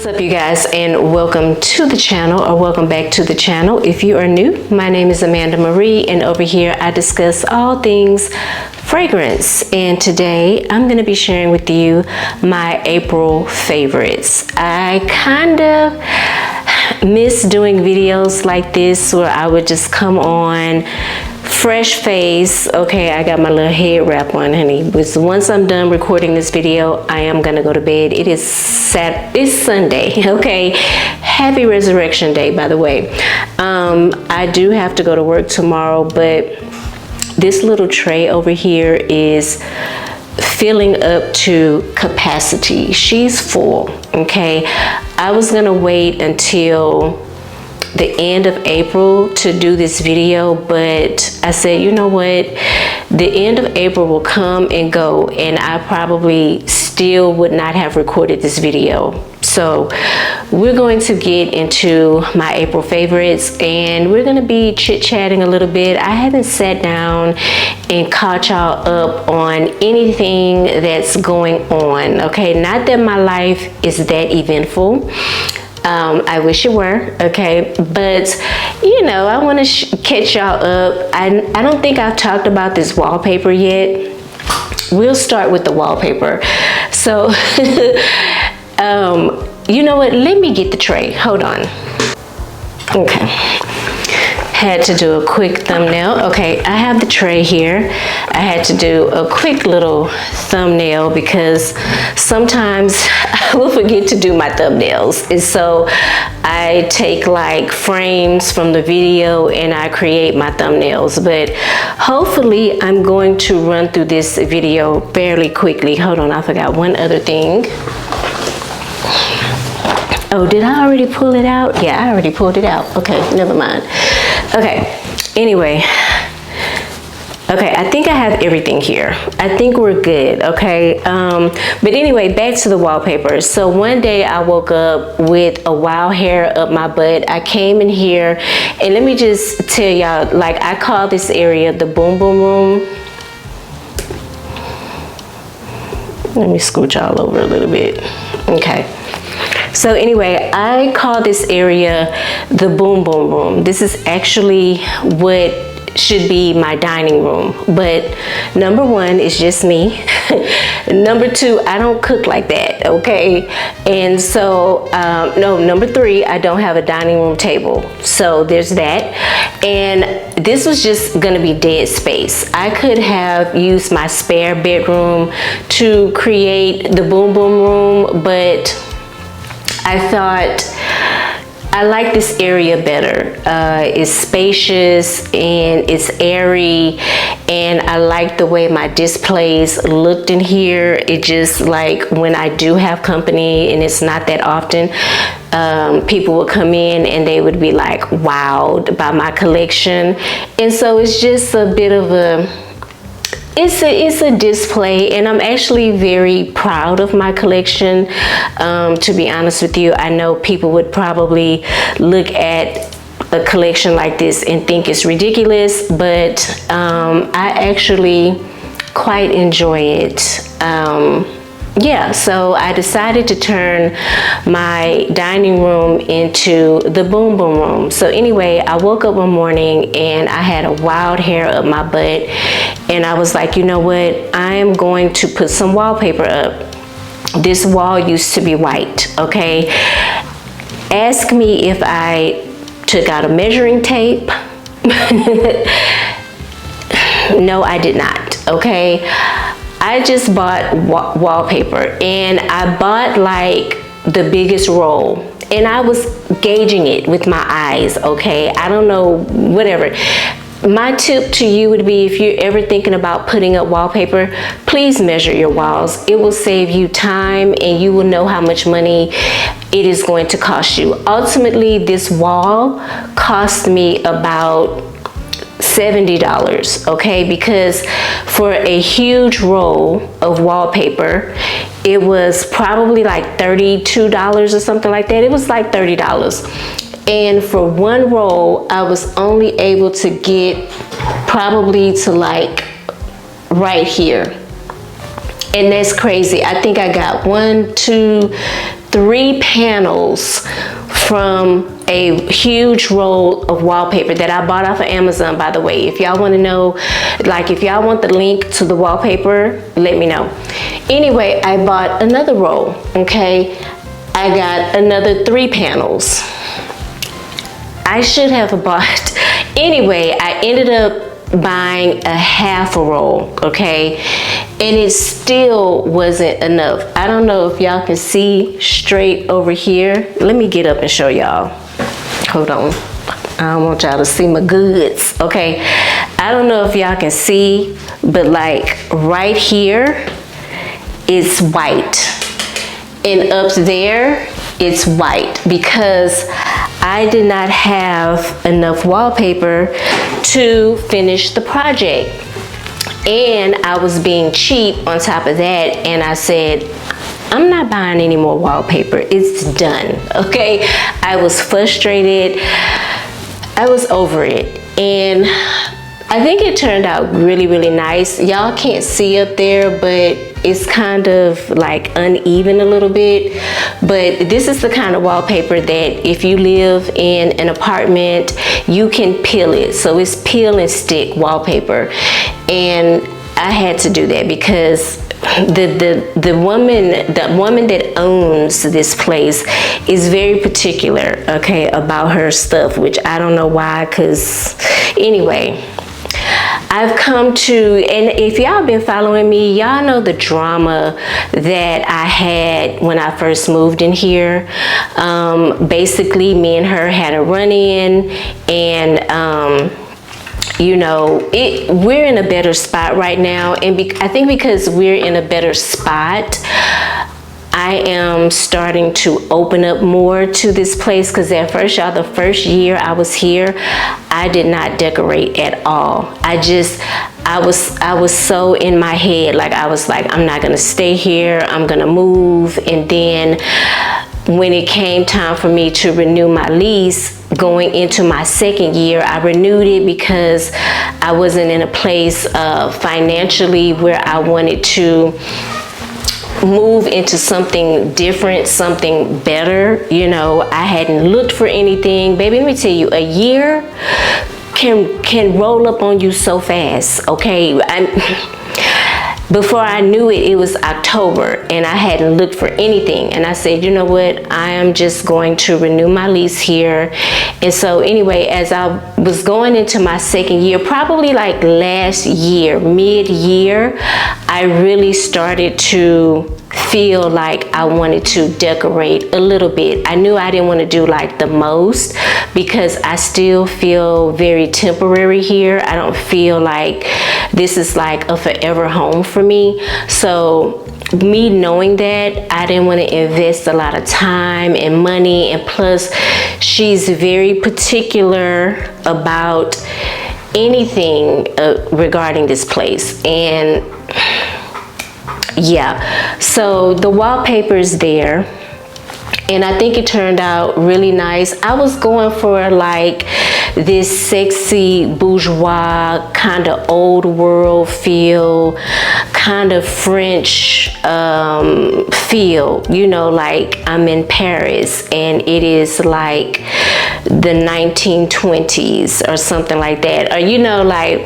What's up, you guys, and welcome to the channel, or welcome back to the channel. If you are new, my name is Amanda Marie, and over here I discuss all things fragrance. And today I'm going to be sharing with you my April favorites. I kind of miss doing videos like this where I would just come on fresh face. Okay, I got my little head wrap on, honey. But once I'm done recording this video, I am gonna go to bed. It's Sunday. Okay, happy Resurrection Day, by the way. I do have to go to work tomorrow, but this little tray over here is filling up to capacity. She's full. Okay, I was gonna wait until the end of April to do this video, but I said, you know what, the end of April will come and go, and I probably still would not have recorded this video. So we're going to get into my April favorites, and we're going to be chit-chatting a little bit. I haven't sat down and caught y'all up on anything that's going on. Okay, not that my life is that eventful. I wish it were, okay, but you know, I want to catch y'all up. I don't think I've talked about this wallpaper yet. We'll start with the wallpaper. So you know what, let me get the tray. Hold on. Okay, had to do a quick thumbnail. Okay, I have the tray here. I had to do a quick little thumbnail because sometimes I will forget to do my thumbnails, and so I take like frames from the video and I create my thumbnails. But hopefully I'm going to run through this video fairly quickly. Hold on, I forgot one other thing. Oh, did I already pull it out? Yeah, I already pulled it out. Okay, never mind. Okay, anyway, okay, I think I have everything here. I think we're good, okay? But anyway, back to the wallpaper. So one day I woke up with a wild hair up my butt. I came in here, and let me just tell y'all, like, I call this area the boom boom room. Let me scooch all over a little bit. Okay. So anyway, I call this area the boom boom room. This is actually what should be my dining room, but number one, it's just me. Number two, I don't cook like that, okay? And so no, number three, I don't have a dining room table, so there's that. And this was just gonna be dead space. I could have used my spare bedroom to create the boom boom room, but I thought I like this area better. It's spacious and it's airy, and I like the way my displays looked in here. It just, like, when I do have company, and it's not that often, people would come in and they would be like wowed by my collection. And so it's just a bit of a, it's a display, and I'm actually very proud of my collection. To be honest with you, I know people would probably look at a collection like this and think it's ridiculous, but I actually quite enjoy it. Yeah, so I decided to turn my dining room into the boom boom room. So anyway, I woke up one morning and I had a wild hair up my butt, and I was like, you know what, I am going to put some wallpaper up. This wall used to be white, okay? Ask me if I took out a measuring tape. No, I did not, okay? I just bought wallpaper, and I bought like the biggest roll, and I was gauging it with my eyes, okay? I don't know, whatever. My tip to you would be, if you're ever thinking about putting up wallpaper, please measure your walls. It will save you time, and you will know how much money it is going to cost you. Ultimately, this wall cost me about $70, okay? Because for a huge roll of wallpaper, it was probably like $32 or something like that. It was like $30. And for one roll, I was only able to get probably to like right here. And that's crazy. I think I got 1, 2, 3 panels from a huge roll of wallpaper that I bought off of Amazon, by the way. If y'all want to know, like if y'all want the link to the wallpaper, let me know. Anyway, I bought another roll, okay? I got another 3 panels. I should have bought, anyway, I ended up buying a half a roll, okay? And it still wasn't enough. I don't know if y'all can see straight over here. Let me get up and show y'all. Hold on. I don't want y'all to see my goods, okay? I don't know if y'all can see, but like right here, it's white. And up there, it's white because I did not have enough wallpaper to finish the project. And I was being cheap on top of that, and I said, I'm not buying any more wallpaper. It's done, okay? I was frustrated. I was over it. And I think it turned out really, really nice. Y'all can't see up there, but it's kind of like uneven a little bit. But this is the kind of wallpaper that if you live in an apartment, you can peel it. So it's peel and stick wallpaper. And I had to do that because the woman that owns this place is very particular, okay, about her stuff, which I don't know why, because anyway, I've come to, and if y'all been following me, y'all know the drama that I had when I first moved in here. Basically, me and her had a run-in, and you know, we're in a better spot right now, and I think because we're in a better spot, I am starting to open up more to this place, because at first, y'all, the first year I was here, I did not decorate at all. I was so in my head, like I was like, I'm not gonna stay here, I'm gonna move. And then when it came time for me to renew my lease, going into my second year, I renewed it because I wasn't in a place financially where I wanted to move into something different, something better. You know, I hadn't looked for anything. Baby, let me tell you, a year can roll up on you so fast, okay? Before I knew it, it was October and I hadn't looked for anything. And I said, you know what? I am just going to renew my lease here. And so anyway, as I was going into my second year, probably like last year, mid-year, I really started to feel like I wanted to decorate a little bit. I knew I didn't want to do like the most because I still feel very temporary here. I don't feel like this is like a forever home for me. So me knowing that, I didn't want to invest a lot of time and money, and plus she's very particular about anything regarding this place. And yeah, so the wallpaper is there, and I think it turned out really nice. I was going for like this sexy bourgeois kind of old world feel, kind of French feel, you know, like I'm in Paris and it is like the 1920s or something like that, or you know, like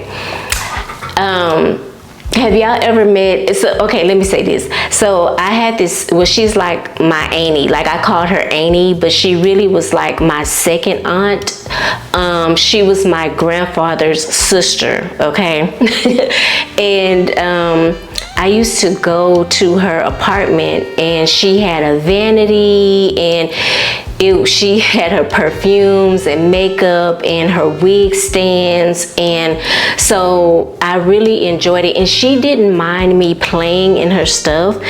have y'all ever met, so okay, let me say this. So I had this, well, she's like my auntie, like I called her auntie, but she really was like my second aunt. She was my grandfather's sister, okay? And I used to go to her apartment, and she had a vanity, and she had her perfumes and makeup and her wig stands, and so I really enjoyed it. And she didn't mind me playing in her stuff.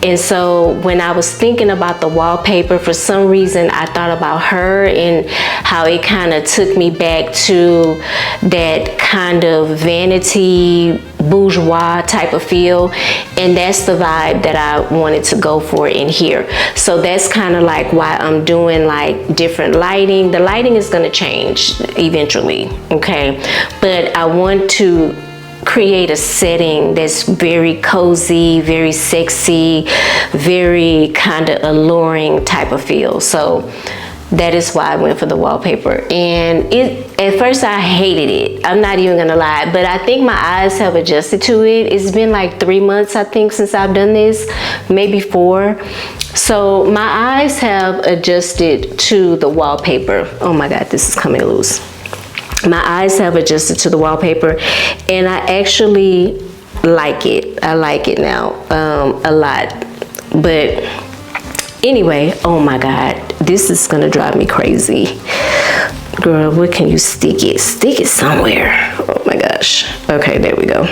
And so when I was thinking about the wallpaper, for some reason I thought about her and how it kind of took me back to that kind of vanity bourgeois type of feel, and that's the vibe that I wanted to go for in here. So that's kind of like why I'm doing like different lighting. The lighting is going to change eventually, okay, but I want to create a setting that's very cozy, very sexy, very kind of alluring type of feel. So that is why I went for the wallpaper. And at first I hated it. I'm not even gonna lie, but I think my eyes have adjusted to it. It's been like 3 months, I think, since I've done this, maybe 4. So my eyes have adjusted to the wallpaper. Oh my God, this is coming loose. My eyes have adjusted to the wallpaper, and I actually like it. I like it now a lot. But anyway, oh my God, this is gonna drive me crazy. Girl, where can you stick it? Stick it somewhere. Oh my gosh. Okay, there we go.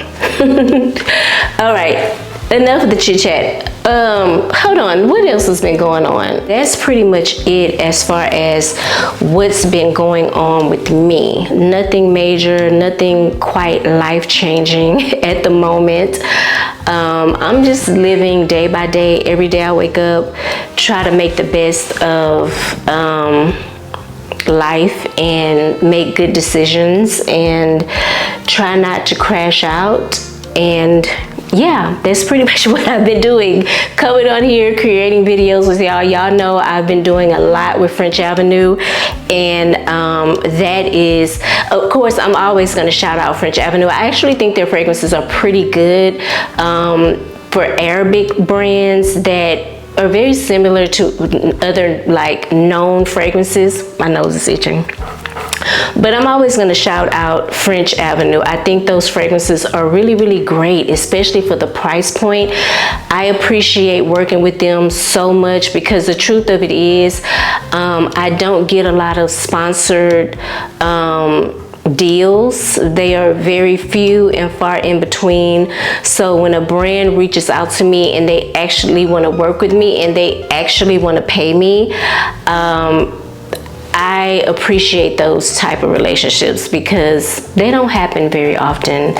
All right, enough of the chit chat. Hold on, what else has been going on? That's pretty much it as far as what's been going on with me. Nothing major, nothing quite life-changing at the moment. I'm just living day by day. Every day I wake up, try to make the best of life and make good decisions and try not to crash out. And yeah, that's pretty much what I've been doing. Coming on here, creating videos with y'all. Y'all know I've been doing a lot with French Avenue, and that is, of course, I'm always going to shout out French Avenue. I actually think their fragrances are pretty good for Arabic brands that are very similar to other like known fragrances. My nose is itching. But I'm always going to shout out French Avenue. I think those fragrances are really, really great, especially for the price point. I appreciate working with them so much because the truth of it is I don't get a lot of sponsored deals. They are very few and far in between. So when a brand reaches out to me and they actually want to work with me and they actually want to pay me, I appreciate those type of relationships because they don't happen very often.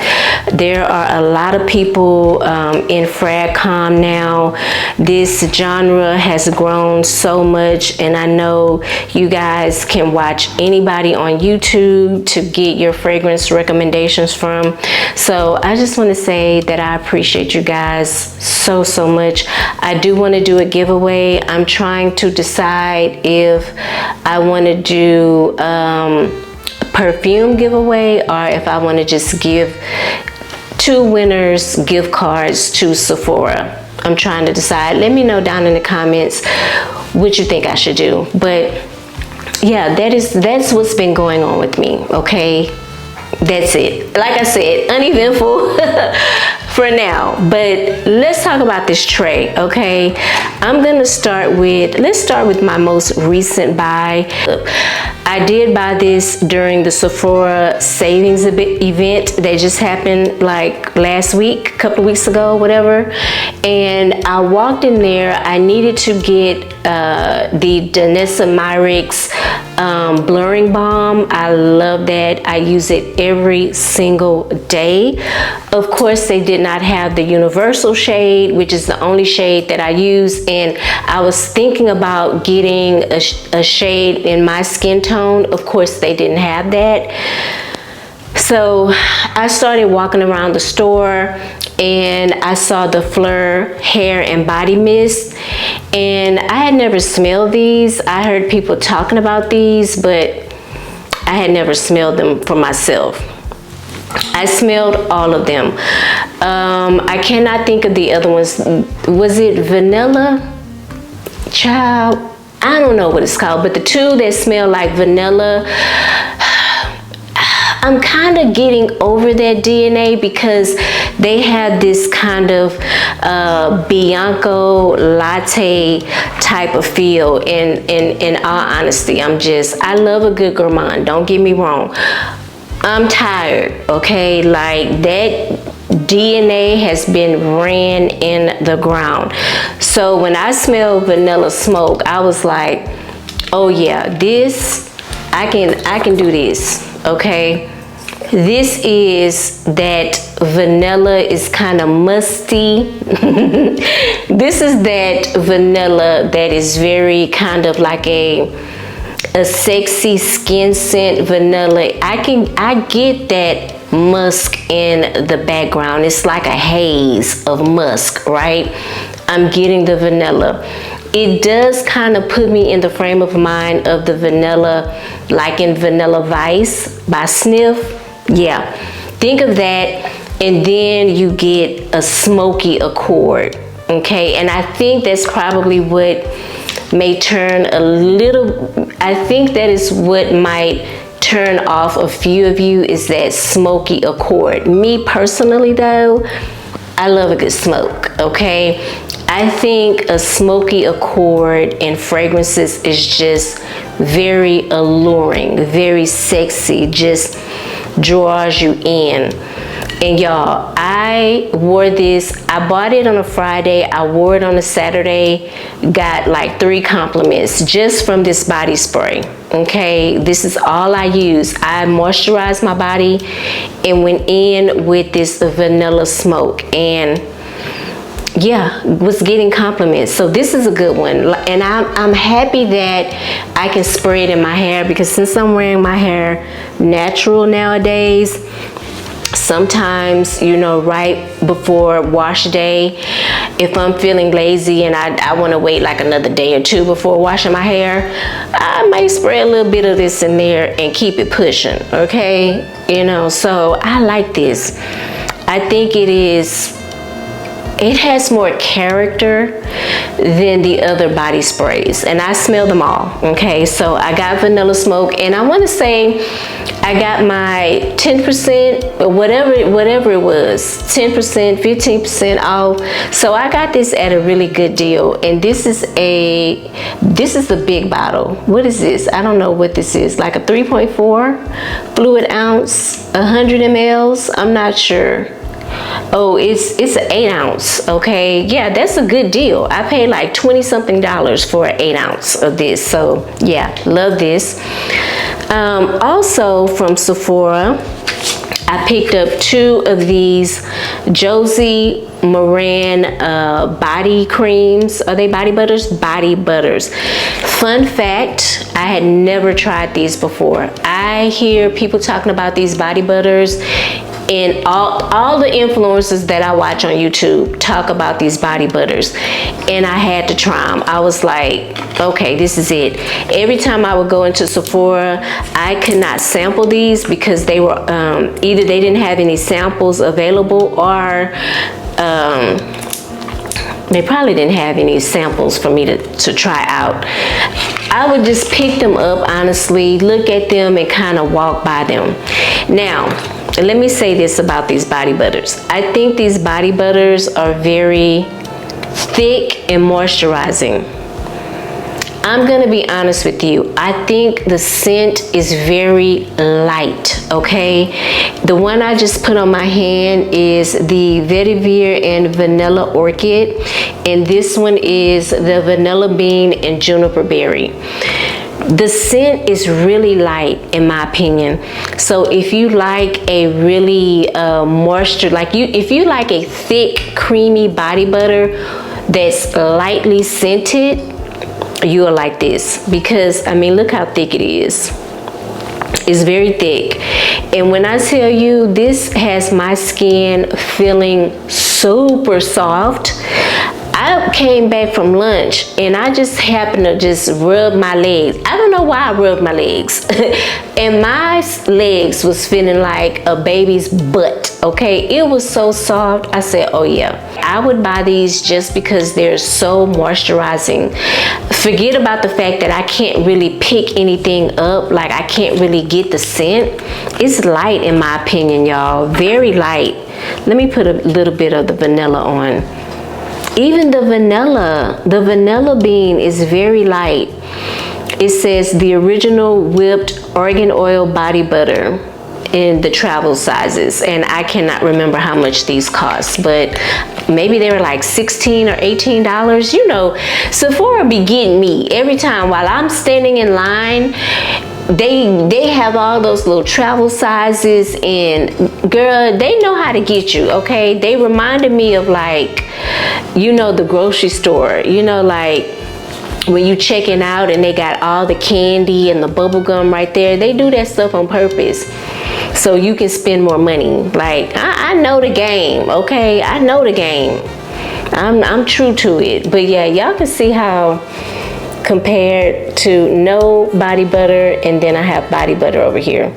There are a lot of people in fragcom now. This genre has grown so much, and I know you guys can watch anybody on YouTube to get your fragrance recommendations from. So I just want to say that I appreciate you guys so much. I do want to do a giveaway. I'm trying to decide if I want to do perfume giveaway or if I want to just give 2 winners gift cards to Sephora. I'm trying to decide. Let me know down in the comments what you think I should do. But yeah, that's what's been going on with me. Okay, that's it. Like I said, uneventful for now. But let's talk about this tray. Okay, I'm gonna start with, let's start with my most recent buy. I did buy this during the Sephora savings event that just happened like last week, a couple of weeks ago, whatever. And I walked in there. I needed to get the Danessa Myricks blurring balm. I love that. I use it every single day. Of course, they did not have the universal shade, which is the only shade that I use. And I was thinking about getting a shade in my skin tone. Of course, they didn't have that. So I started walking around the store and I saw the Phlur hair and body mist, and I had never smelled these. I heard people talking about these, but I had never smelled them for myself. I smelled all of them. I cannot think of the other ones. Was it vanilla? Child, I don't know what it's called, but the 2 that smell like vanilla, I'm kind of getting over that DNA because they have this kind of Bianco latte type of feel. In all honesty, I love a good gourmand, don't get me wrong. I'm tired, okay? Like, that DNA has been ran in the ground. So when I smelled vanilla smoke, I was like, oh yeah, this, I can do this, okay? This is that vanilla is kind of musty. This is that vanilla that is very kind of like a sexy skin scent vanilla. I get that musk in the background. It's like a haze of musk, right? I'm getting the vanilla. It does kind of put me in the frame of mind of the vanilla, like in Vanilla Vice by Sniff. Yeah, think of that. And then you get a smoky accord, okay? And I think that's probably what may turn a little, I think that is what might turn off a few of you, is that smoky accord. Me personally though, I love a good smoke, okay? I think a smoky accord in fragrances is just very alluring, very sexy, just draws you in. And y'all, I wore this, I bought it on a Friday, I wore it on a Saturday, got like 3 compliments just from this body spray, okay? This is all I use. I moisturized my body and went in with this vanilla smoke, and yeah, was getting compliments. So this is a good one, and I'm happy that I can spray it in my hair, because since I'm wearing my hair natural nowadays, sometimes, you know, right before wash day, if I'm feeling lazy and I want to wait like another day or 2 before washing my hair, I might spray a little bit of this in there and keep it pushing, okay? You know, so I like this. I think it has more character than the other body sprays, and I smell them all, okay? So I got vanilla smoke, and I want to say I got my 10% or whatever it was, 10%, 15% off. So I got this at a really good deal, and this is the big bottle. What is this? I don't know what this is, like a 3.4 fluid ounce, 100 mLs, I'm not sure. Oh, it's an 8 ounce, okay? Yeah, that's a good deal. I paid like $20-something for an 8 ounce of this. So yeah, love this. Also from Sephora, I picked up 2 of these Josie Maran body creams. Are they body butters? Body butters. Fun fact, I had never tried these before. I hear people talking about these body butters, and all the influencers that I watch on YouTube talk about these body butters, and I had to try them. I was like, okay, this is it. Every time I would go into Sephora, I could not sample these because they were either they didn't have any samples available, or they probably didn't have any samples for me to try out. I would just pick them up, honestly, look at them and kind of walk by them. Now, let me say this about these body butters. I think these body butters are very thick and moisturizing. I'm gonna be honest with you. I think the scent is very light, okay? The one I just put on my hand is the Vetiver and Vanilla Orchid, and this one is the Vanilla Bean and Juniper Berry. The scent is really light, in my opinion. So if you like a really if you like a thick, creamy body butter that's lightly scented, you will like this, because I mean, look how thick it is. It's very thick, and when I tell you, this has my skin feeling super soft. I came back from lunch and I just happened to just rub my legs. I don't know why I rubbed my legs. And my legs was feeling like a baby's butt, okay? It was so soft. I said, oh yeah. I would buy these just because they're so moisturizing. Forget about the fact that I can't really pick anything up. Like, I can't really get the scent. It's light, in my opinion, y'all. Very light. Let me put a little bit of the vanilla on. Even the vanilla bean is very light. It says the original whipped argan oil body butter in the travel sizes, and I cannot remember how much these cost, but maybe they were like $16 or $18. You know, Sephora be getting me every time while I'm standing in line. They have all those little travel sizes, and girl, they know how to get you, okay? They reminded me of, like, you know, the grocery store, you know, like when you checking out and they got all the candy and the bubble gum right there. They do that stuff on purpose. so you can spend more money. Like, I know the game, okay? I know the game. I'm true to it. But yeah, y'all can see how compared to no body butter, and then I have body butter over here.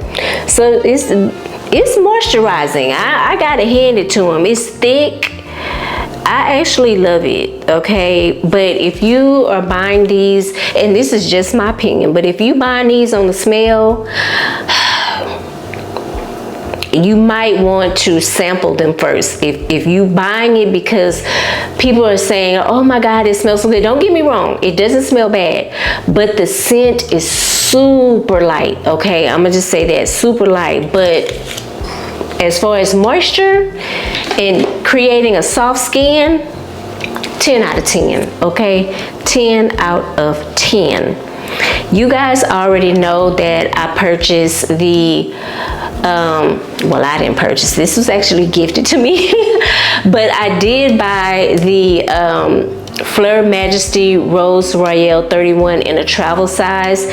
So it's moisturizing. I gotta hand it to them. It's thick. I actually love it, okay? But if you are buying these, and this is just my opinion, but if you buying these on the smell, you might want to sample them first. If you buying it because people are saying, oh my God, it smells so good. Don't get me wrong, it doesn't smell bad, but the scent is super light, okay? I'm gonna just say that, super light. But as far as moisture and creating a soft skin, 10 out of 10, okay? 10 out of 10. You guys already know that I purchased the, well, I didn't purchase, this was actually gifted to me, but I did buy the Phlur Majesty Rose Royale 31 in a travel size,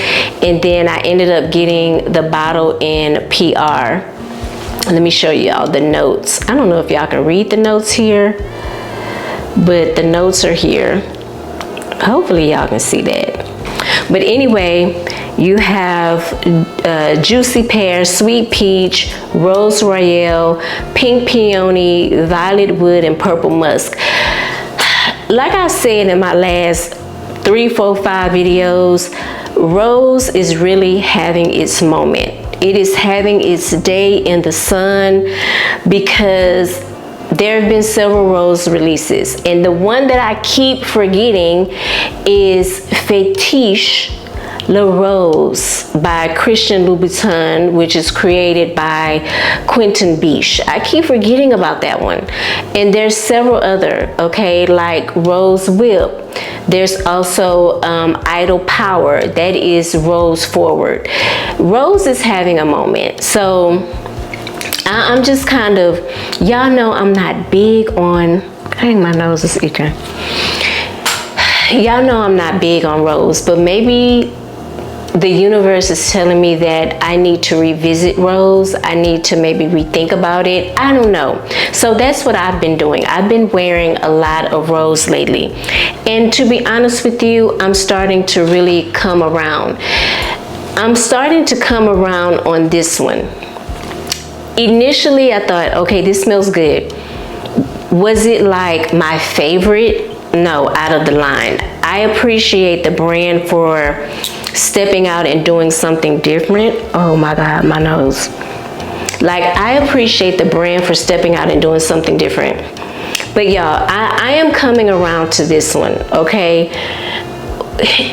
and then I ended up getting the bottle in PR. Let me show y'all the notes. I don't know if y'all can read the notes here, but the notes are here. Hopefully y'all can see that. But anyway, you have Juicy Pear, Sweet Peach, Rose Royale, Pink Peony, Violet Wood, and Purple Musk. Like I said in my last 3, 4, 5 videos, Rose is really having its moment. It is having its day in the sun because there have been several Rose releases, and the one that I keep forgetting is Fétiche La Rose by Christian Louboutin, which is created by Quentin Biche. I keep forgetting about that one. And there's several other, okay, like Rose Whip. There's also Idle Power, that is Rose Forward. Rose is having a moment. So I'm just kind of, y'all know I'm not big on, dang, my nose is itching. Y'all know I'm not big on Rose, but maybe the universe is telling me that I need to revisit Rose. I need to maybe rethink about it. I don't know. So that's what I've been doing. I've been wearing a lot of Rose lately. And to be honest with you, I'm starting to really come around. I'm starting to come around on this one. Initially, I thought, okay, this smells good. Was it like my favorite? No, out of the line. I appreciate the brand for stepping out and doing something different. Oh my God, my nose. Like, I appreciate the brand for stepping out and doing something different. But y'all, I am coming around to this one, okay?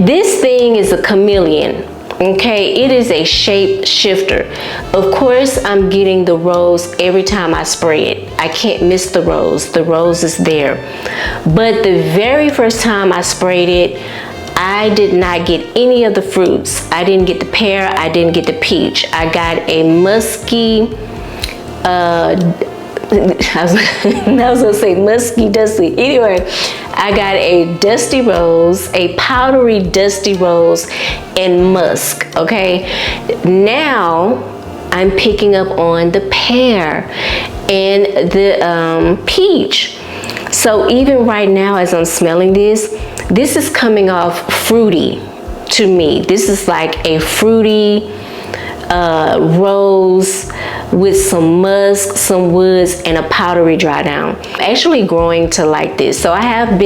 This thing is a chameleon. Okay, it is a shape shifter. Of course, I'm getting the rose every time I spray it. I can't miss the rose. The rose is there. But the very first time I sprayed it, I did not get any of the fruits. I didn't get the pear. I didn't get the peach. I got a musky, I was gonna say musky dusty. Anyway, I got a dusty rose, a powdery dusty rose, and musk, okay? Now, I'm picking up on the pear and the peach. So even right now, as I'm smelling this is coming off fruity to me. This is like a fruity rose with some musk, some woods, and a powdery dry down. I'm actually growing to like this. So I have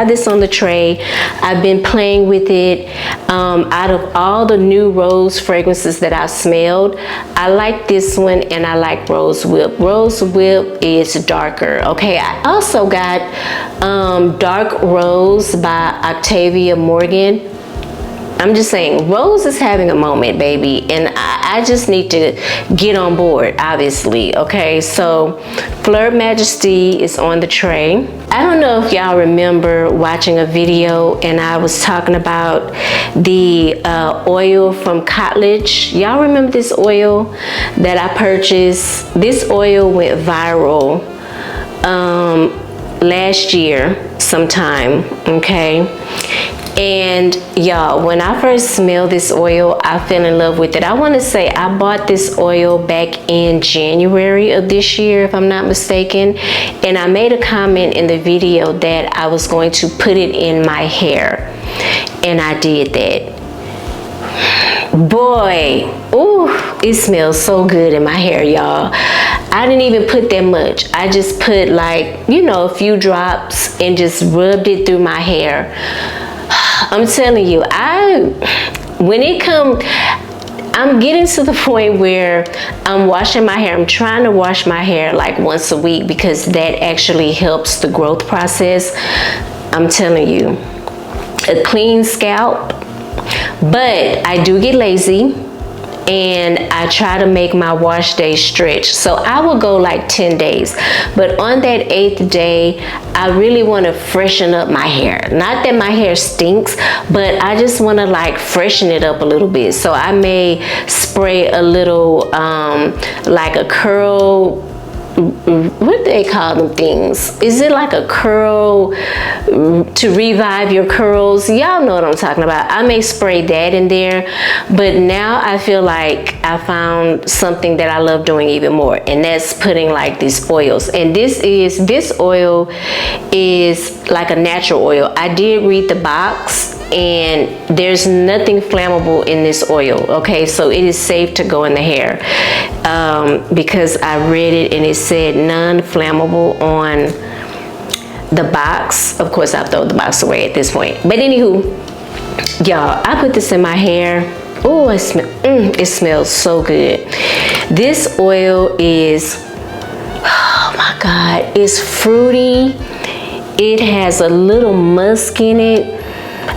this on the tray. I've been playing with it. Out of all the new rose fragrances that I smelled, I like this one, and I like Rose Whip. Rose Whip is darker, okay? I also got Dark Rose by Octavia Morgan. I'm just saying, Rose is having a moment, baby, and I just need to get on board, obviously, okay? So, Phlur Majesty is on the tray. I don't know if y'all remember watching a video and I was talking about the oil from Khadlaj. Y'all remember this oil that I purchased? This oil went viral last year sometime, okay? And y'all, when I first smelled this oil, I fell in love with it. I want to say I bought this oil back in January of this year, if I'm not mistaken. And I made a comment in the video that I was going to put it in my hair. And I did that. Boy, ooh, it smells so good in my hair, y'all. I didn't even put that much. I just put like, you know, a few drops and just rubbed it through my hair. I'm telling you, when it comes, I'm getting to the point where I'm washing my hair. I'm trying to wash my hair like once a week because that actually helps the growth process. I'm telling you, a clean scalp. But I do get lazy and I try to make my wash days stretch. So I will go like 10 days. But on that 8th day, I really want to freshen up my hair. Not that my hair stinks, but I just want to like freshen it up a little bit. So I may spray a little like a curl, what do they call them things? Is it like a curl to revive your curls? Y'all know what I'm talking about. I may spray that in there, but now I feel like I found something that I love doing even more, and that's putting like these oils. And this oil is like a natural oil. I did read the box, and there's nothing flammable in this oil, okay? So it is safe to go in the hair because I read it and it said non-flammable on the box. Of course, I'll throw the box away at this point. But anywho, y'all, I put this in my hair. Oh, it smells so good. This oil is, oh my God, it's fruity. It has a little musk in it.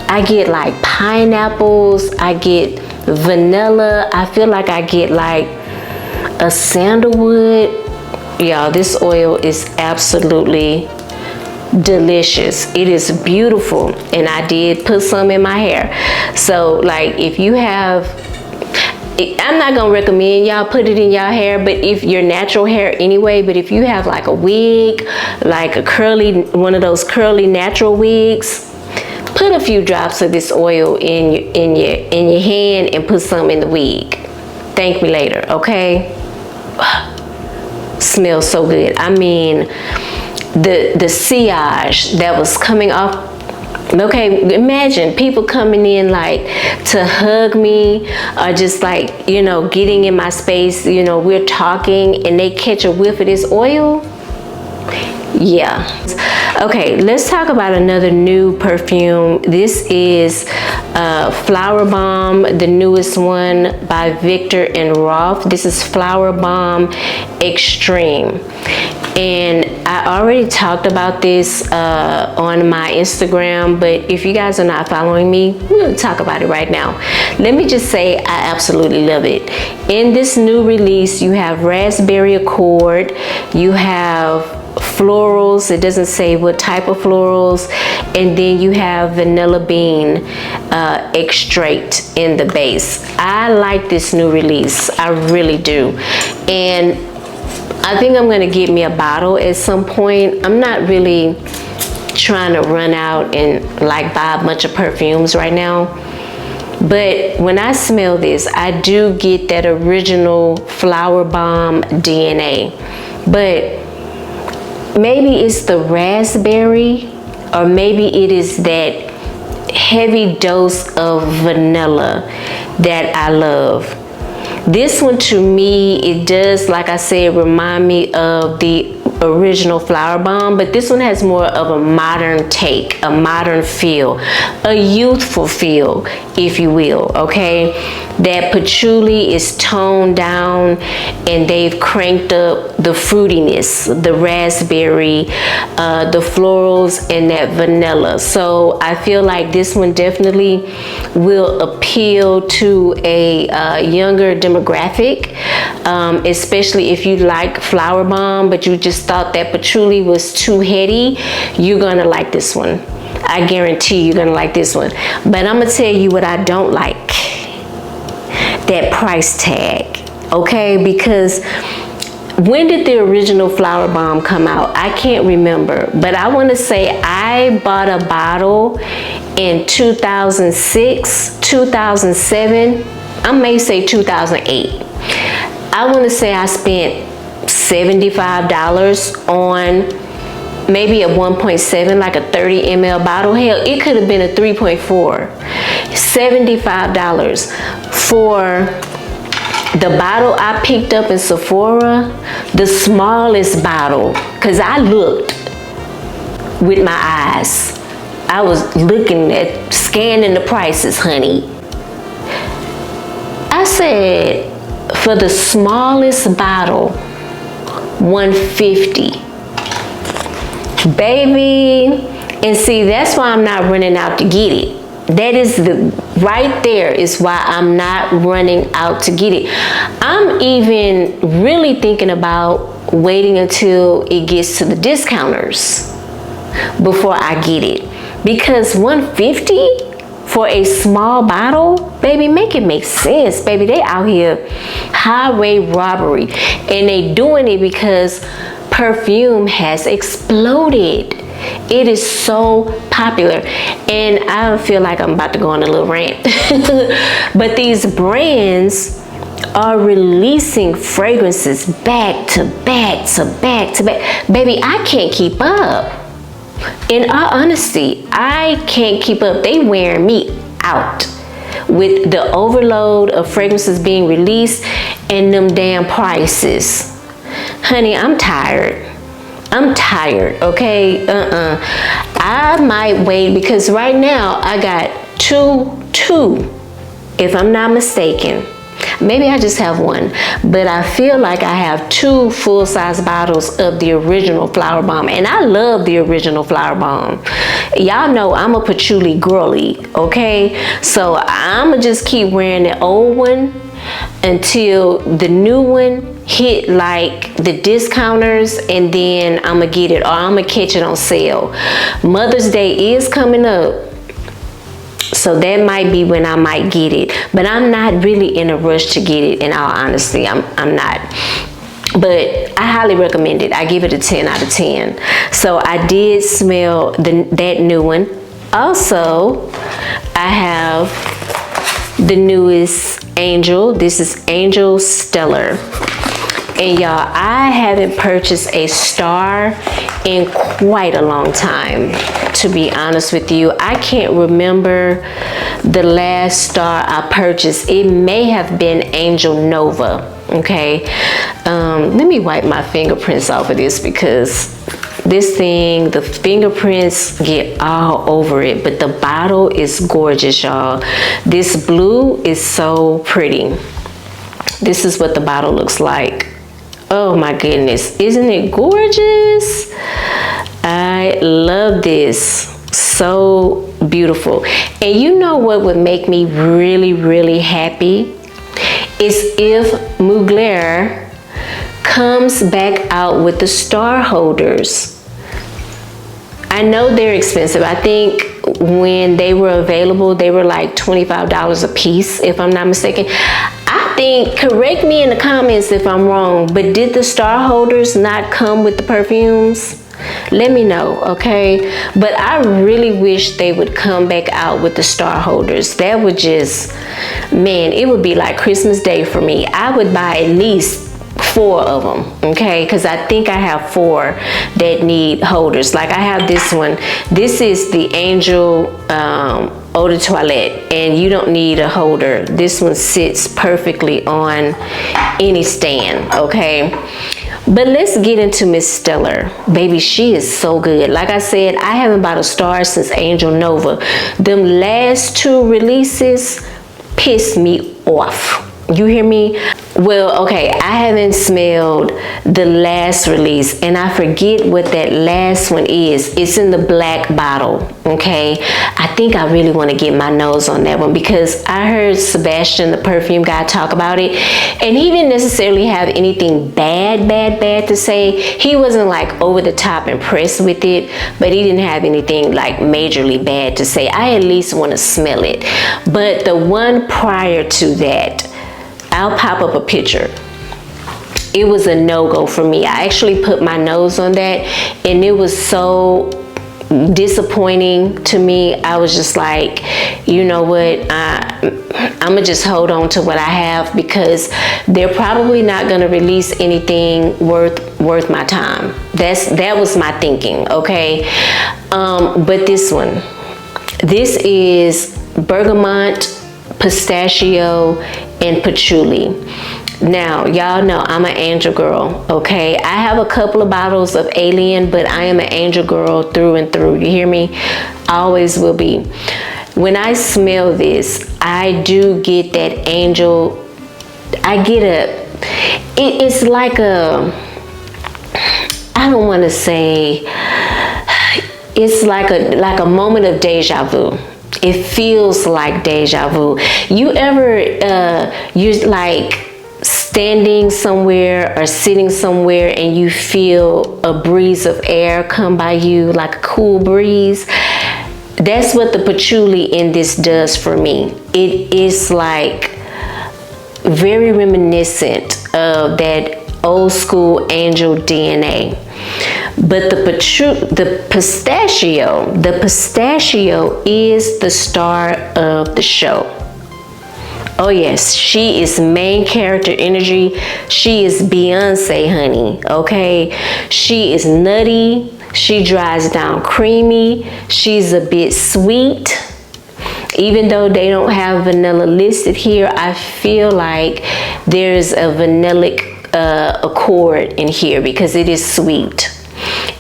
I get like pineapples, I get vanilla, I feel like I get like a sandalwood. Y'all, this oil is absolutely delicious. It is beautiful, and I did put some in my hair. So like if you have, I'm not gonna recommend y'all put it in y'all hair, but if your natural hair anyway, but if you have like a wig, like a curly, one of those curly natural wigs, put a few drops of this oil in your hand and put some in the wig. Thank me later, okay? Smells so good. I mean, the sillage that was coming off. Okay, imagine people coming in like to hug me or just like, you know, getting in my space, you know, we're talking and they catch a whiff of this oil. Yeah. Okay, let's talk about another new perfume. This is Flowerbomb, the newest one by Victor and Rolf. This is Flowerbomb Extreme. And I already talked about this on my Instagram, but if you guys are not following me, we'll talk about it right now. Let me just say I absolutely love it. In this new release, you have Raspberry Accord, you have florals, it doesn't say what type of florals, and then you have vanilla bean extract in the base. I like this new release, I really do. And I think I'm gonna get me a bottle at some point. I'm not really trying to run out and like buy a bunch of perfumes right now, but when I smell this, I do get that original Flowerbomb DNA. But maybe it's the raspberry, or maybe it is that heavy dose of vanilla that I love. This one, to me, it does, like I said, remind me of the original Flowerbomb, but this one has more of a modern take, a modern feel, a youthful feel, if you will, okay? That patchouli is toned down and they've cranked up the fruitiness, the raspberry, the florals, and that vanilla. So I feel like this one definitely will appeal to a younger demographic, especially if you like Flowerbomb, but you just thought that patchouli was too heady. You're gonna like this one. I guarantee you're gonna like this one. But I'm gonna tell you what I don't like. That price tag, okay? Because when did the original Flowerbomb come out? I can't remember, but I want to say I bought a bottle in 2006, 2007, I may say 2008. I want to say I spent $75 on maybe a 1.7, like a 30 ml bottle. Hell, it could have been a 3.4. $75 for the bottle I picked up in Sephora, the smallest bottle, because I looked with my eyes. I was looking at, scanning the prices, honey. I said, for the smallest bottle, $150. Baby, and see, that's why I'm not running out to get it. That is right there is why I'm not running out to get it. I'm even really thinking about waiting until it gets to the discounters before I get it. Because $150 for a small bottle, baby, make it make sense. Baby, they out here highway robbery, and they doing it because perfume has exploded. It is so popular, and I feel like I'm about to go on a little rant. But these brands are releasing fragrances back to back to back to back. Baby, I can't keep up. In all honesty, I can't keep up. They wearing me out with the overload of fragrances being released and them damn prices. Honey, I'm tired. I'm tired, okay? I might wait, because right now I got two, if I'm not mistaken. Maybe I just have one, but I feel like I have 2 full-size bottles of the original Flowerbomb, and I love the original Flowerbomb. Y'all know I'm a patchouli girly, okay? So I'ma just keep wearing the old one until the new one hit like the discounters, and then I'm gonna get it, or I'm gonna catch it on sale. Mother's Day is coming up, so that might be when I might get it, but I'm not really in a rush to get it. In all honesty, I'm not, but I highly recommend it. I give it a 10 out of 10. So I did smell that new one. Also, I have the newest Angel. This is Angel Stellar. And y'all, I haven't purchased a star in quite a long time, to be honest with you. I can't remember the last star I purchased. It may have been Angel Nova, okay? Let me wipe my fingerprints off of this, because this thing, the fingerprints get all over it, but the bottle is gorgeous, y'all. This blue is so pretty. This is what the bottle looks like. Oh my goodness, isn't it gorgeous? I love this. So beautiful. And you know what would make me really, really happy? Is if Mugler comes back out with the star holders. I know they're expensive. I think when they were available, they were like $25 a piece, if I'm not mistaken. I think, correct me in the comments if I'm wrong, but did the star holders not come with the perfumes? Let me know, okay? But I really wish they would come back out with the star holders. That would just, man, it would be like Christmas Day for me. I would buy at least 4 of them, okay? Because I think I have 4 that need holders. Like I have this one. This is the Angel Eau de Toilette, and you don't need a holder. This one sits perfectly on any stand, okay? But let's get into Miss Stellar. Baby, she is so good. Like I said, I haven't bought a star since Angel Nova. Them last 2 releases pissed me off. You hear me? Well, okay, I haven't smelled the last release, and I forget what that last one is. It's in the black bottle, okay? I think I really want to get my nose on that one, because I heard Sebastian, the perfume guy, talk about it, and he didn't necessarily have anything bad to say. He wasn't like over the top impressed with it, but he didn't have anything like majorly bad to say. I at least want to smell it. But the one prior to that, I'll pop up a picture. It was a no-go for me. I actually put my nose on that, and it was so disappointing to me. I was just like, you know what, I'm gonna just hold on to what I have, because they're probably not gonna release anything worth my time. That was my thinking, okay? But this one, this is bergamot, pistachio, and patchouli. Now, y'all know I'm an angel girl, okay? I have a couple of bottles of Alien, but I am an angel girl through and through. You hear me? I always will be. When I smell this, I do get that angel. I get it's like a, I don't want to say, it's like a moment of deja vu. It feels like deja vu. You ever, you're like standing somewhere or sitting somewhere and you feel a breeze of air come by you, like a cool breeze? That's what the patchouli in this does for me. It is like very reminiscent of that old school angel DNA. But the pistachio is the star of the show. Oh yes, she is main character energy. She is Beyonce, honey, okay? She is nutty. She dries down creamy. She's a bit sweet. Even though they don't have vanilla listed here, I feel like there's a vanillic accord in here because it is sweet.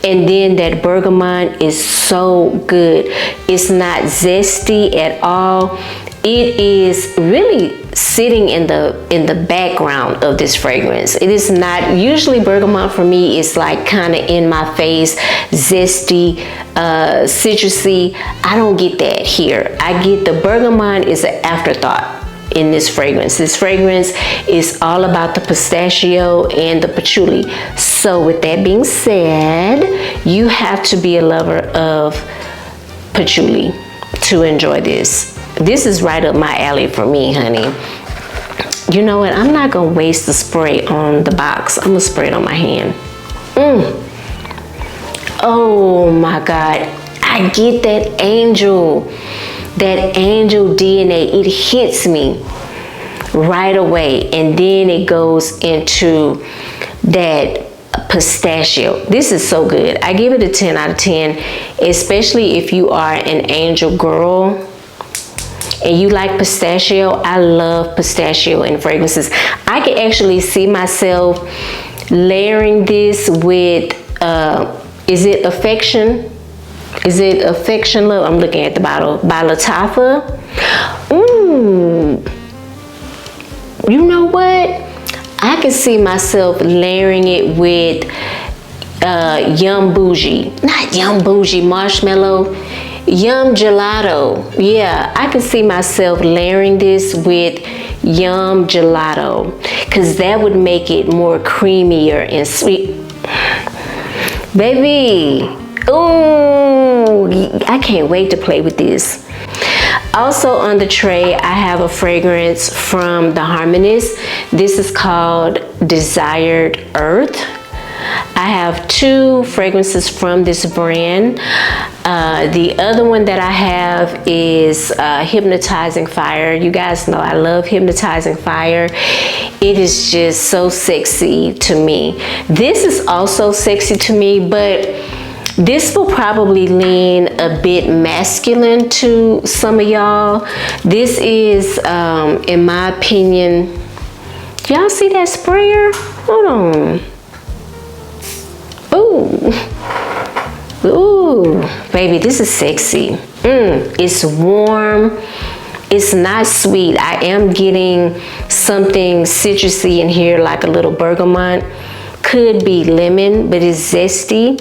And then that bergamot is so good. It's not zesty at all. It is really sitting in the background of this fragrance. It is not, usually bergamot for me is like kind of in my face, zesty, citrusy. I don't get that here. I get the bergamot is an afterthought in this fragrance. This fragrance is all about the pistachio and the patchouli. So with that being said, you have to be a lover of patchouli to enjoy this. This is right up my alley for me, honey. You know what? I'm not gonna waste the spray on the box. I'm gonna spray it on my hand. Oh my God. I get that angel DNA. It hits me right away. And then it goes into that pistachio. This is so good. I give it a 10 out of 10, especially if you are an angel girl and you like pistachio. I love pistachio in fragrances. I can actually see myself layering this with, is it Affection? Is it Affection Love? I'm looking at the bottle. By Lattafa. You know what? I can see myself layering it with Yum Bougie. Not Yum Bougie, Marshmallow. Yum Gelato. Yeah, I can see myself layering this with Yum Gelato, because that would make it more creamier and sweet. Baby. Ooh, I can't wait to play with this. Also on the tray, I have a fragrance from the Harmonist. This is called Desired Earth. I have 2 fragrances from this brand. The other one that I have is Hypnotizing Fire. You guys know I love Hypnotizing Fire. It is just so sexy to me. This is also sexy to me, but this will probably lean a bit masculine to some of y'all. This is, in my opinion, y'all see that sprayer? Hold on. Ooh, baby, this is sexy. It's warm. It's not sweet. I am getting something citrusy in here, like a little bergamot. Could be lemon, but it's zesty.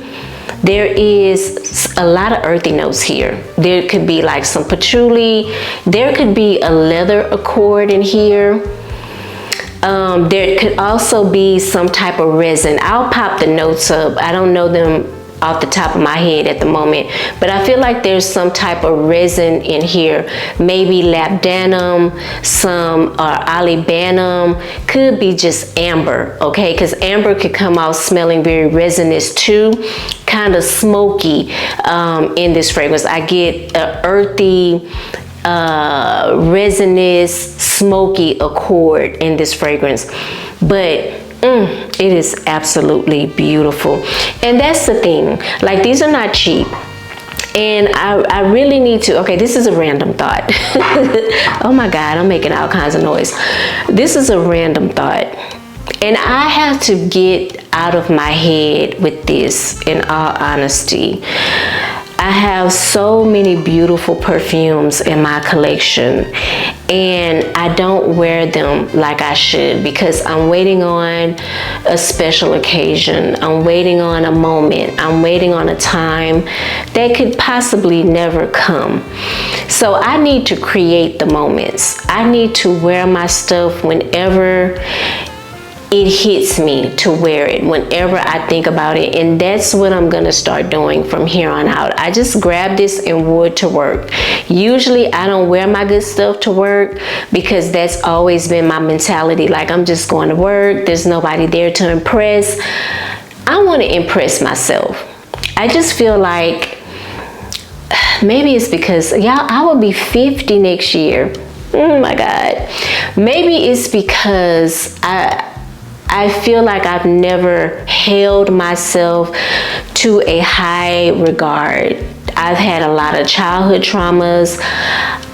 There is a lot of earthy notes here. There could be like some patchouli. There could be a leather accord in here. There could also be some type of resin. I'll pop the notes up. I don't know them off the top of my head at the moment, but I feel like there's some type of resin in here, maybe labdanum, some olibanum, could be just amber, okay, because amber could come out smelling very resinous too, kind of smoky in this fragrance. I get an earthy, resinous, smoky accord in this fragrance, but it is absolutely beautiful. And that's the thing, like, these are not cheap, and I really need to, okay, this is a random thought. Oh my God, I'm making all kinds of noise. This is a random thought, and I have to get out of my head with this, in all honesty. I have so many beautiful perfumes in my collection, and I don't wear them like I should because I'm waiting on a special occasion. I'm waiting on a moment. I'm waiting on a time that could possibly never come. So I need to create the moments. I need to wear my stuff whenever it hits me to wear it, whenever I think about it. And that's what I'm gonna start doing from here on out. I just grab this and wore it to work. Usually I don't wear my good stuff to work because that's always been my mentality. Like, I'm just going to work, there's nobody there to impress. I want to impress myself. I just feel like, maybe it's because, y'all, I will be 50 next year. Oh my God. Maybe it's because I feel like I've never held myself to a high regard. I've had a lot of childhood traumas.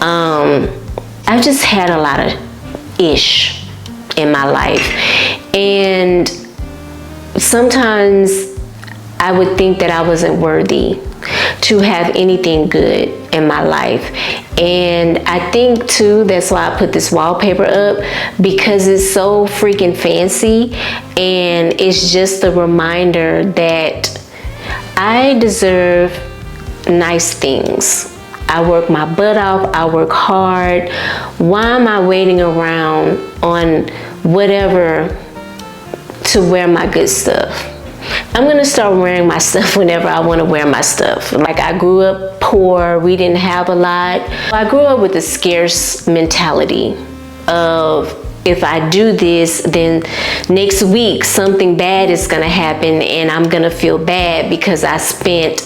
I've just had a lot of ish in my life. And sometimes I would think that I wasn't worthy to have anything good in my life. And I think too, that's why I put this wallpaper up, because it's so freaking fancy, and it's just a reminder that I deserve nice things. I work my butt off, I work hard. Why am I waiting around on whatever to wear my good stuff? I'm gonna start wearing my stuff whenever I want to wear my stuff. Like, I grew up poor, we didn't have a lot. I grew up with a scarce mentality of, if I do this, then next week something bad is gonna happen and I'm gonna feel bad because I spent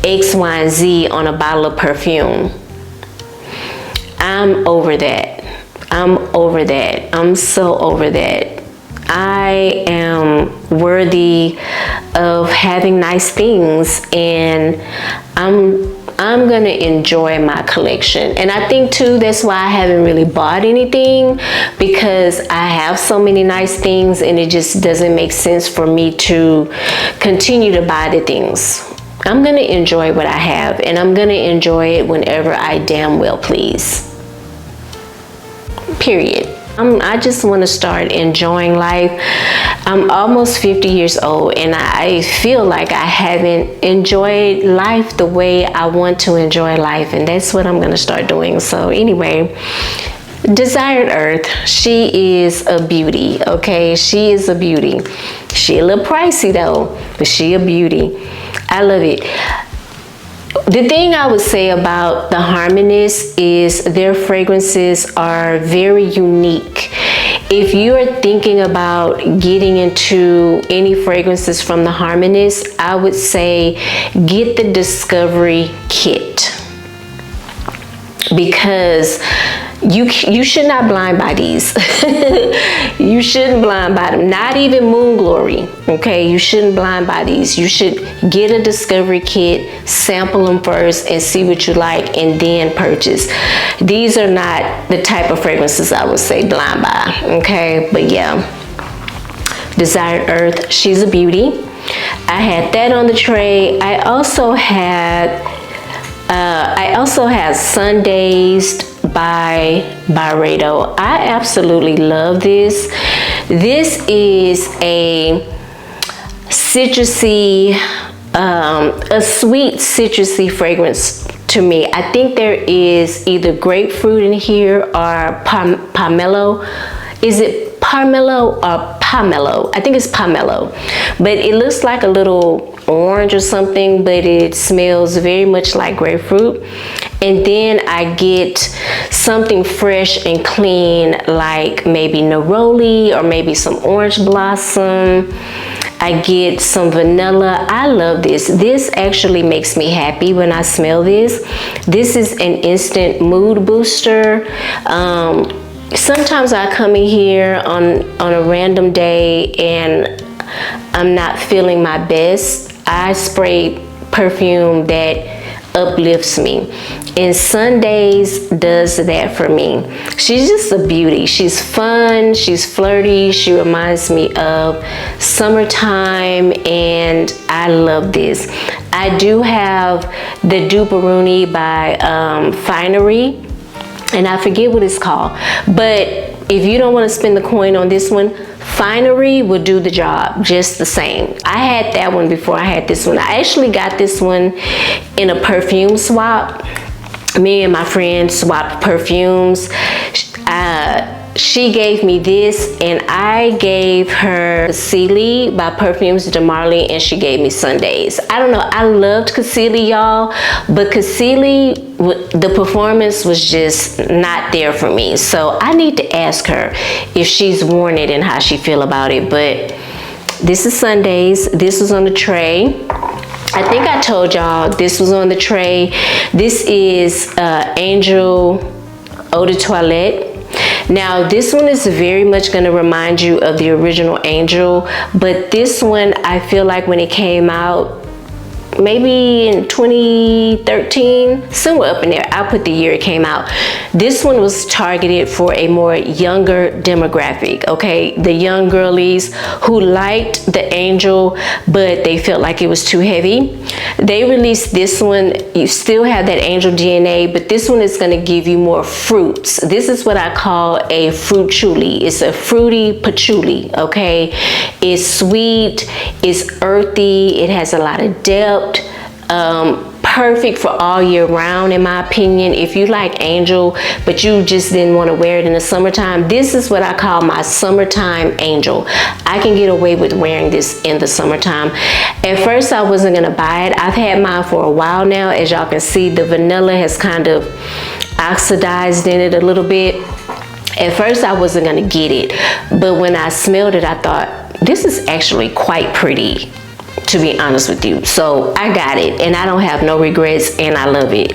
X, Y, and Z on a bottle of perfume. I'm over that. I'm over that. I'm so over that. I am worthy of having nice things, and I'm gonna enjoy my collection. And I think too, that's why I haven't really bought anything, because I have so many nice things and it just doesn't make sense for me to continue to buy the things. I'm gonna enjoy what I have, and I'm gonna enjoy it whenever I damn well please. Period. I just want to start enjoying life. I'm almost 50 years old, and I feel like I haven't enjoyed life the way I want to enjoy life, and that's what I'm going to start doing. So anyway, Desired Earth, she is a beauty, okay? She is a beauty. She a little pricey though, but she a beauty. I love it. The thing I would say about the Harmonist is their fragrances are very unique. If you are thinking about getting into any fragrances from the Harmonist, I would say get the Discovery Kit, because you should not blind buy these. You shouldn't blind buy them. Not even Moon Glory, okay? You shouldn't blind buy these. You should get a Discovery Kit, sample them first, and see what you like, and then purchase. These are not the type of fragrances I would say blind buy, okay? But yeah, Desired Earth, she's a beauty. I had that on the tray. I also had Sundazed by Byredo. I absolutely love this. This is a citrusy, a sweet citrusy fragrance to me. I think there is either grapefruit in here or pomelo. Is it pomelo or pomelo. I think it's pomelo, but it looks like a little orange or something, but it smells very much like grapefruit. And then I get something fresh and clean, like maybe neroli or maybe some orange blossom. I get some vanilla. I love this. This actually makes me happy when I smell this. This is an instant mood booster. Sometimes I come in here on a random day and I'm not feeling my best. I spray perfume that uplifts me, and Sundazed does that for me. She's just a beauty. She's fun, she's flirty, she reminds me of summertime, and I love this. I do have the Duperuni by Finery, and I forget what it's called, but if you don't want to spend the coin on this one, Finery will do the job just the same. I had that one before I had this one. I actually got this one in a perfume swap. Me and my friend swapped perfumes. She gave me this, and I gave her Kayali by Perfumes de Marly, and she gave me Sundazed. I don't know, I loved Kayali, y'all, but Kayali, the performance was just not there for me. So I need to ask her if she's worn it and how she feel about it. But this is Sundazed. This was on the tray. I think I told y'all this was on the tray. This is Angel Eau de Toilette. Now this one is very much going to remind you of the original Angel, but this one I feel like when it came out, maybe in 2013, somewhere up in there, I'll put the year it came out. This one was targeted for a more younger demographic, okay? The young girlies who liked the Angel, but they felt like it was too heavy. They released this one. You still have that Angel DNA, but this one is gonna give you more fruits. This is what I call a fruit chuli. It's a fruity patchouli, okay? It's sweet, it's earthy, it has a lot of depth. Perfect for all year round, in my opinion. If you like Angel but you just didn't want to wear it in the summertime, this is what I call my summertime Angel. I can get away with wearing this in the summertime. At first I wasn't gonna buy it. I've had mine for a while now. As y'all can see, the vanilla has kind of oxidized in it a little bit. At first I wasn't gonna get it, but when I smelled it, I thought this is actually quite pretty, to be honest with you. So I got it, and I don't have no regrets, and I love it.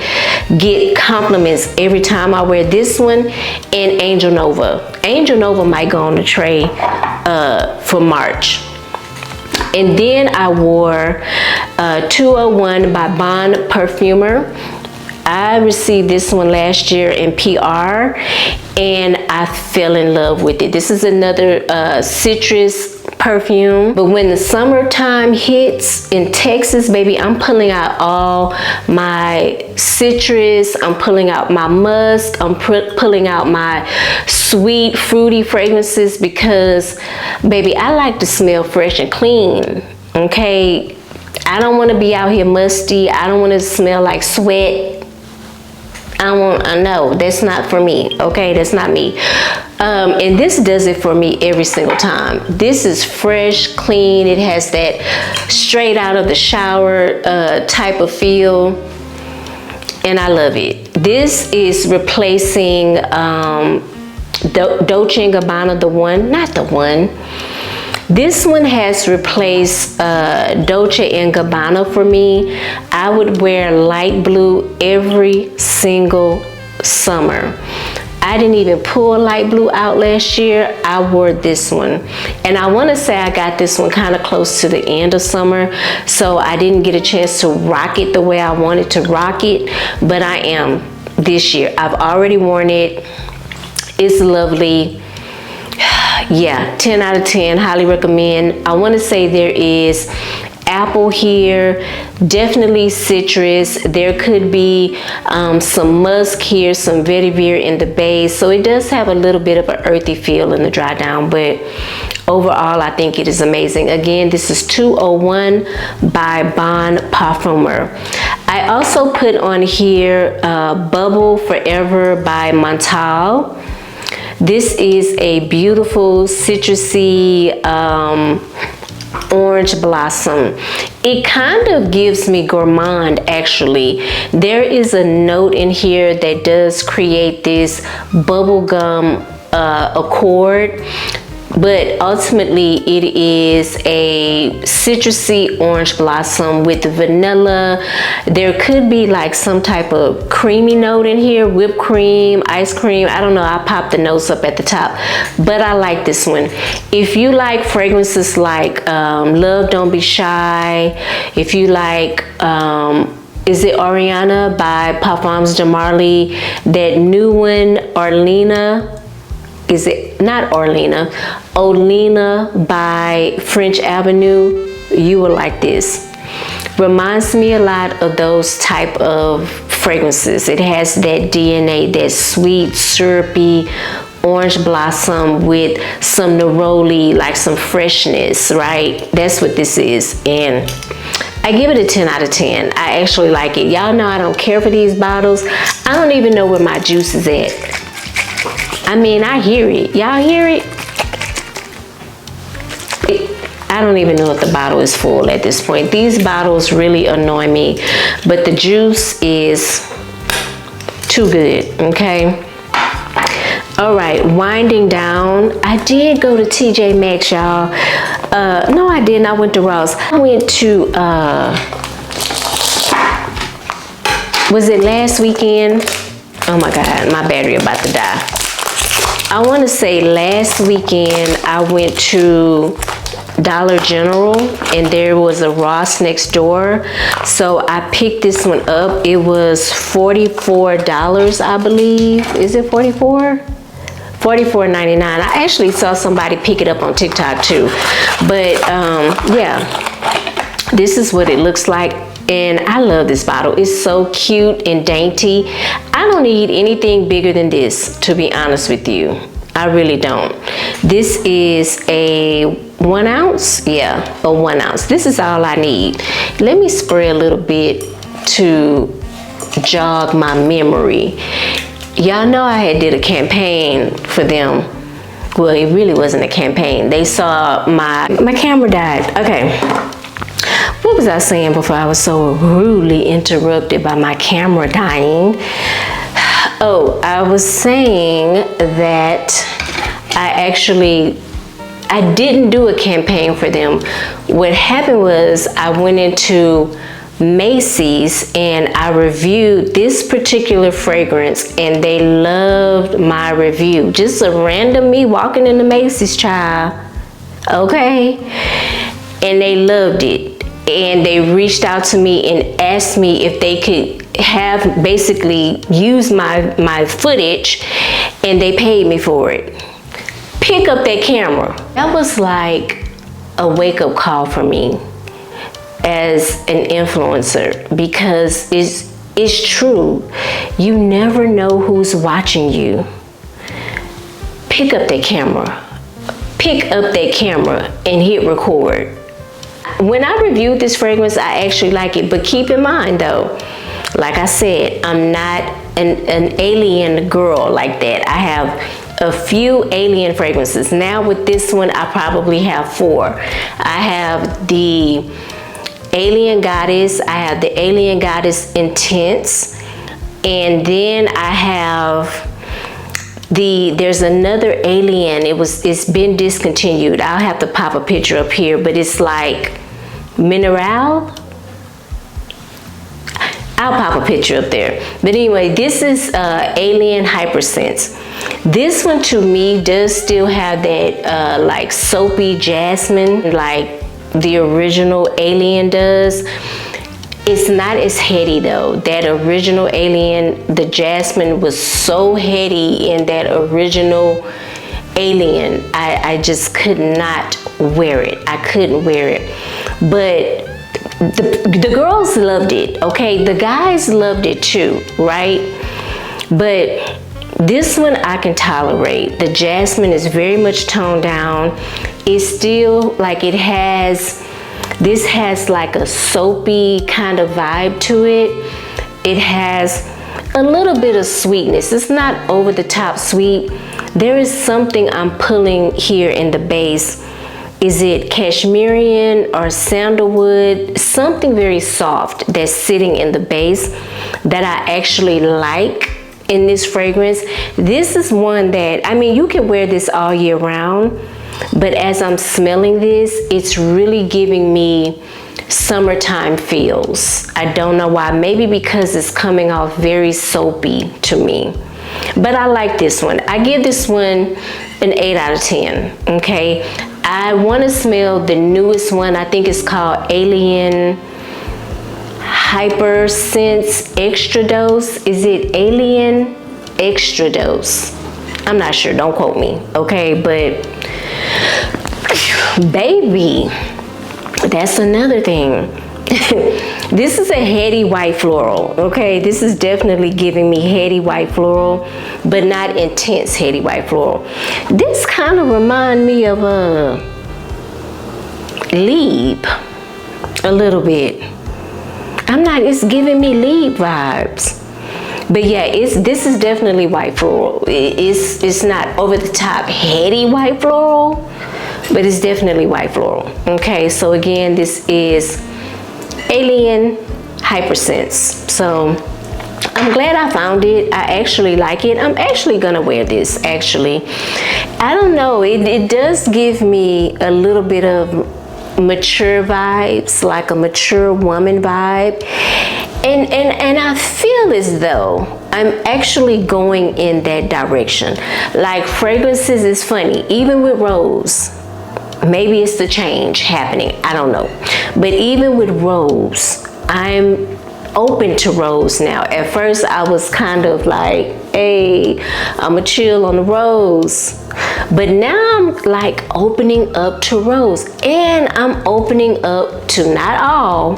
Get compliments every time I wear this one and Angel Nova. Angel Nova might go on the tray for March. And then I wore 201 by Bon Parfumer. I received this one last year in PR, and I fell in love with it. This is another citrus perfume, but when the summertime hits in Texas, baby, I'm pulling out all my citrus, I'm pulling out my musk, I'm pulling out my sweet fruity fragrances, because baby, I like to smell fresh and clean, okay? I don't want to be out here musty. I don't want to smell like sweat. I know that's not for me, okay? That's not me. And this does it for me every single time. This is fresh, clean. It has that straight out of the shower type of feel, and I love it. This is replacing Dolce & Gabbana, the one, not the one. This one has replaced Dolce & Gabbana for me. I would wear light blue every single summer. I didn't even pull light blue out last year. I wore this one. And I want to say I got this one kind of close to the end of summer, so I didn't get a chance to rock it the way I wanted to rock it, but I am this year. I've already worn it. It's lovely. Yeah, 10 out of 10, highly recommend. I want to say there is apple here, definitely citrus. There could be some musk here, some vetiver in the base. So it does have a little bit of an earthy feel in the dry down, but overall I think it is amazing. Again, this is 201 by Bon Parfumer. I also put on here Bubble Forever by Montale. This is a beautiful citrusy orange blossom. It kind of gives me gourmand, actually. There is a note in here that does create this bubblegum accord, but ultimately it is a citrusy orange blossom with vanilla. There could be like some type of creamy note in here, whipped cream, ice cream. I don't know, I popped the notes up at the top, but I like this one. If you like fragrances like Love Don't Be Shy, if you like is it Oriana by Parfums de Marly, that new one, Arlena, is it not Orlena, Olena by French Avenue, you will like this. Reminds me a lot of those type of fragrances. It has that DNA, that sweet, syrupy orange blossom with some neroli, like some freshness, right? That's what this is. And I give it a 10 out of 10. I actually like it. Y'all know I don't care for these bottles. I don't even know where my juice is at. I mean, I hear it. Y'all hear it? I don't even know if the bottle is full at this point. These bottles really annoy me, but the juice is too good, okay? All right, winding down. I did go to TJ Maxx, y'all. No, I didn't. I went to Ross. I went to, was it last weekend? Oh my God, my battery about to die. I want to say last weekend I went to Dollar General and there was a Ross next door, so I picked this one up. It was $44, I believe. Is it 44? $44.99. I actually saw somebody pick it up on TikTok too, but yeah, this is what it looks like. And I love this bottle. It's so cute and dainty. I don't need anything bigger than this, to be honest with you. I really don't. This is a 1 ounce. Yeah, a 1 ounce. This is all I need. Let me spray a little bit to jog my memory. Y'all know I had did a campaign for them. Well, it really wasn't a campaign. They saw my camera died. Okay. What was I saying before I was so rudely interrupted by my camera dying? Oh, I was saying that I didn't do a campaign for them. What happened was I went into Macy's and I reviewed this particular fragrance and they loved my review. Just a random me walking into Macy's, child. Okay. And they loved it. And they reached out to me and asked me if they could have basically use my footage, and they paid me for it. Pick up that camera. That was like a wake-up call for me as an influencer, because it's true. You never know who's watching you. Pick up that camera. Pick up that camera and hit record. When I reviewed this fragrance, I actually like it, but keep in mind though, like I said, I'm not an alien girl like that. I have a few alien fragrances. Now with this one, I probably have 4. I have the Alien Goddess, I have the Alien Goddess Intense, and then I have there's another alien. It's been discontinued. I'll have to pop a picture up here, but it's like Mineral. I'll pop a picture up there. But anyway, this is Alien Hypersense. This one to me does still have that like soapy jasmine like the original Alien does. It's not as heady though. That original Alien, the jasmine was so heady in that original Alien. I just could not wear it. I couldn't wear it. But the girls loved it, okay? The guys loved it too, right? But this one I can tolerate. The jasmine is very much toned down. It's still like this has like a soapy kind of vibe to it. It has a little bit of sweetness. It's not over the top sweet. There is something I'm pulling here in the base. Is it cashmere or sandalwood? Something very soft that's sitting in the base that I actually like in this fragrance. This is one that, I mean, you can wear this all year round, but as I'm smelling this, it's really giving me summertime feels. I don't know why. Maybe because it's coming off very soapy to me. But I like this one. I give this one an 8 out of 10, okay? I want to smell the newest one. I think it's called Alien Hypersense Extra Dose. Is it Alien Extra Dose? I'm not sure. Don't quote me, okay? But baby, that's another thing. This is a heady white floral, okay? This is definitely giving me heady white floral, but not intense heady white floral. This kind of reminds me of a Lieb, a little bit. It's giving me Lieb vibes. But yeah, this is definitely white floral. It's not over the top heady white floral, but it's definitely white floral. Okay, so again, this is Alien Hypersense. So I'm glad I found it. I actually like it. I'm actually gonna wear this, actually. I don't know, it does give me a little bit of mature vibes, like a mature woman vibe. And I feel as though I'm actually going in that direction. Like fragrances is funny, even with rose. Maybe it's the change happening, I don't know. But even with rose, I'm open to rose now. At first I was kind of like, hey, I'ma chill on the rose. But now I'm like opening up to rose. And I'm opening up to not all,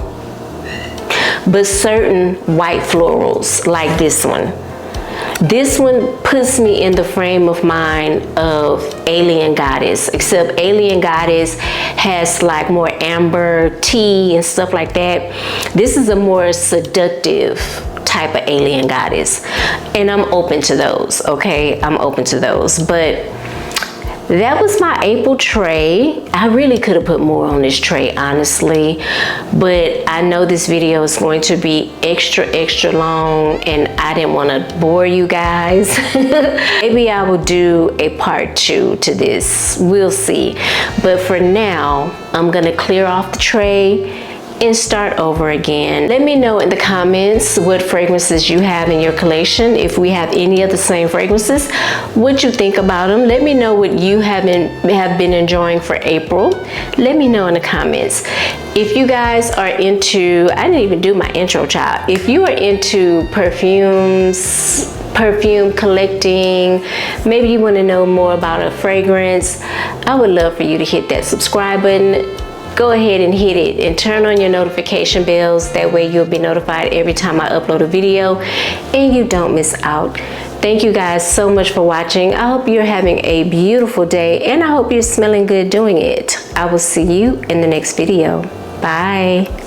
but certain white florals like this one. This one puts me in the frame of mind of Alien Goddess, except Alien Goddess has like more amber tea and stuff like that. This is a more seductive type of Alien Goddess, and I'm open to those, okay? I'm open to those, but that was my April tray. I really could have put more on this tray, honestly, but I know this video is going to be extra long and I didn't want to bore you guys. Maybe I will do a part 2 to this. We'll see. But for now, I'm gonna clear off the tray and start over again. Let me know in the comments what fragrances you have in your collection. If we have any of the same fragrances, what you think about them. Let me know what you have been enjoying for April. Let me know in the comments. If you guys are into, I didn't even do my intro, child. If you are into perfumes, perfume collecting, maybe you want to know more about a fragrance, I would love for you to hit that subscribe button. Go ahead and hit it and turn on your notification bells. That way you'll be notified every time I upload a video and you don't miss out. Thank you guys so much for watching. I hope you're having a beautiful day and I hope you're smelling good doing it. I will see you in the next video. Bye.